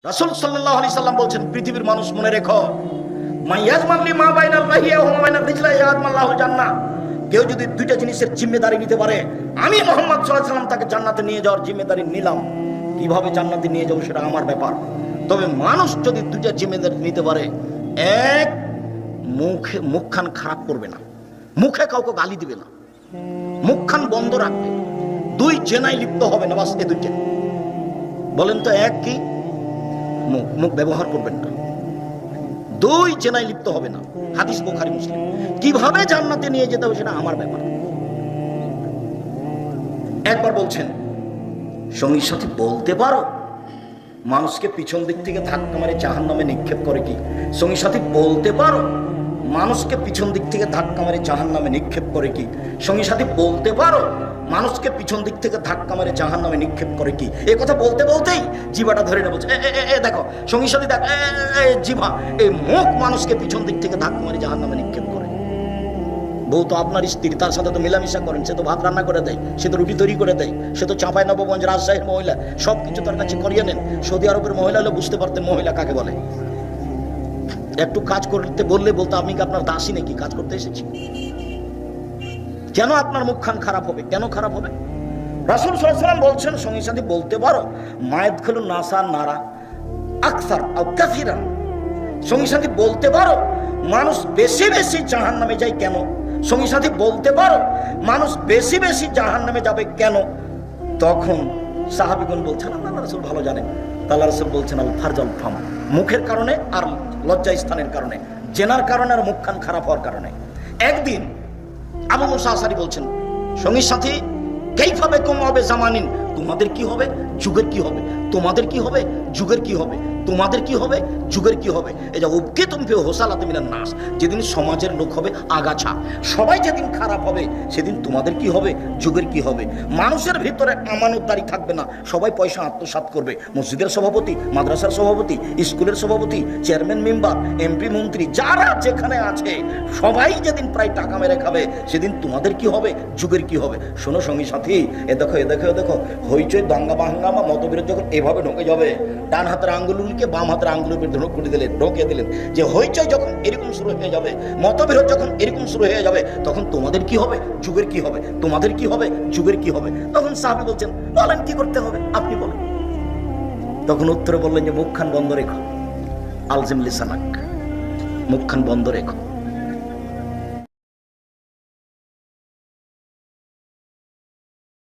রাসূল সাল্লাল্লাহু আলাইহি সাল্লাম বলছেন, পৃথিবীর মানুষ মনে রেখো, মাইয়াজমানলি মা বাইনাল লাহিয়া ওয়া মা বাইনাল রিজলাই ইয়াজমাল্লাহুল জান্নাহ। কেউ যদি দুইটা জিনিসের জিম্মেদারি নিতে পারে, আমি মুহাম্মদ সাল্লাল্লাহু আলাইহি সাল্লাম তাকে জান্নাতে নিয়ে যাওয়ার জিম্মেদারি নিলাম। কিভাবে জান্নাতে নিয়ে যাবো সেটা আমার ব্যাপার। তবে মানুষ যদি দুইটা জিম্মেদারি নিতে পারে, এক, মুখখান খারাপ করবে না, মুখে কাউকে গালি দিবে না, মুখখান বন্ধ রাখবে। দুই, জেনায় লিপ্ত হবে না। বাস এই দুইটা। বলেন তো, এক কি? মুখ ব্যবহার করবেন না। দুই, জেনায় লিপ্ত হবে না। হাদিস বুখারী মুসলিম। কিভাবে জান্নাতে নিয়ে যেতে হবে সেটা আমার ব্যাপার। একবার বলছেন, সঙ্গীর সাথে বলতে পারো মানুষকে পিছন দিক থেকে ধাক্কা মারে জাহান্নামে নিক্ষেপ করে কি? সঙ্গীর সাথে বলতে পারো মানুষকে পিছন দিক থেকে ধাক্কা মারে জাহান্নামে নিক্ষেপ করে কি? সঙ্গীর সাথে বলতে পারো মানুষকে পিছন দিক থেকে ধাক্কা মারে জাহান্নামে নিক্ষেপ করে কি? এই কথা বলতে বলতেই জিভাটা ধরে না, বলছে দেখো সঙ্গীর সাথে দেখ, জিভা, এই মুখ মানুষকে পিছন দিক থেকে ধাক্কা মারে জাহান্নামে নিক্ষেপ করে। বউ তো আপনার স্ত্রী, তার সাথে তো মেলামেশা করেন, সে তো ভাত রান্না করে দেয়, সে তো রুটি তৈরি করে দেয়, সে তো চাঁপাই নবগঞ্জ রাজশাহীর মহিলা, সবকিছু তার কাছে করিয়ে নেন। সৌদি আরবের মহিলা হলে বুঝতে পারতেন মহিলা কাকে বলে। একটু কাজ করতে বললে বলতো, আপনি কি আপনার দাসী নাকি, কাজ করতে এসেছি? কেন আপনার মুখখান খারাপ হবে? কেন খারাপ হবে? রাসূল সাল্লাল্লাহু আলাইহি ওয়াসাল্লাম বলছেন, সঙ্গীর সাথে বলতে পারো মায়াদখুলু নাসা নারা আকসার আও কাসিরান। সঙ্গীর সাথে বলতে পারো মানুষ বেশি বেশি জাহান্নামে যায় কেন? সঙ্গীর সাথে বলতে পারো মানুষ বেশি বেশি জাহান্নামে যাবে কেন? তখন সাহাবীগণ বলছেন, আল্লাহ রাসূল ভালো জানেন। আল্লাহ রাসূল বলছেন, আল ফারজাল ফাম, মুখের কারণে আর লজ্জা স্থানের কারণে, জেনার কারণে আর মুখখান খারাপ হওয়ার কারণে। একদিন আবু মুসা আশআরী বলছেন, সঙ্গীর সাথে কাইফা বিকুম ওয়া বিজামানিন, তোমাদের কি হবে, যুগের কি হবে, তোমাদের কি হবে, যুগের কি হবে, তোমাদের কি হবে, যুগের কি হবে। এই যে উবকে তুমি হোসালাতে মিনান নাস, যেদিন সমাজের লোক হবে আগাছা, সবাই যেদিন খারাপ হবে, সেদিন তোমাদের কি হবে, যুগের কি হবে। মানুষের ভিতরে আমানতদারি থাকবে না, সবাই পয়সা আত্মসাৎ করবে। মসজিদের সভাপতি, মাদ্রাসার সভাপতি, স্কুলের সভাপতি, চেয়ারম্যান, মেম্বার, এমপি, মন্ত্রী, যারা যেখানে আছে সবাই যেদিন প্রায় টাকা মেরে খাবে, সেদিন তোমাদের কি হবে, যুগের কি হবে। শোনো সঙ্গী সাথী, এ দেখো এ দেখো এ দেখো, হইচই দাঙ্গা বাহাঙ্গামা মতবিরোধ যখন এভাবে ঢুকে যাবে, ডান হাতের আঙ্গুলকে বাম হাতের আঙ্গুলের উপর ঢুকিয়ে দিলেন, যে হইচই যখন এরকম শুরু হয়ে যাবে, মতবিরোধ যখন এরকম শুরু হয়ে যাবে, তখন তোমাদের কি হবে, যুগের কি হবে, তোমাদের কি হবে, যুগের কি হবে। তখন সাহাবী বলছেন, বলেন কি করতে হবে, আপনি বলেন। তখন উত্তরে বললেন যে মুখখান বন্ধ রেখো, আলজিম লিসানাক, মুখখান বন্ধ রেখো।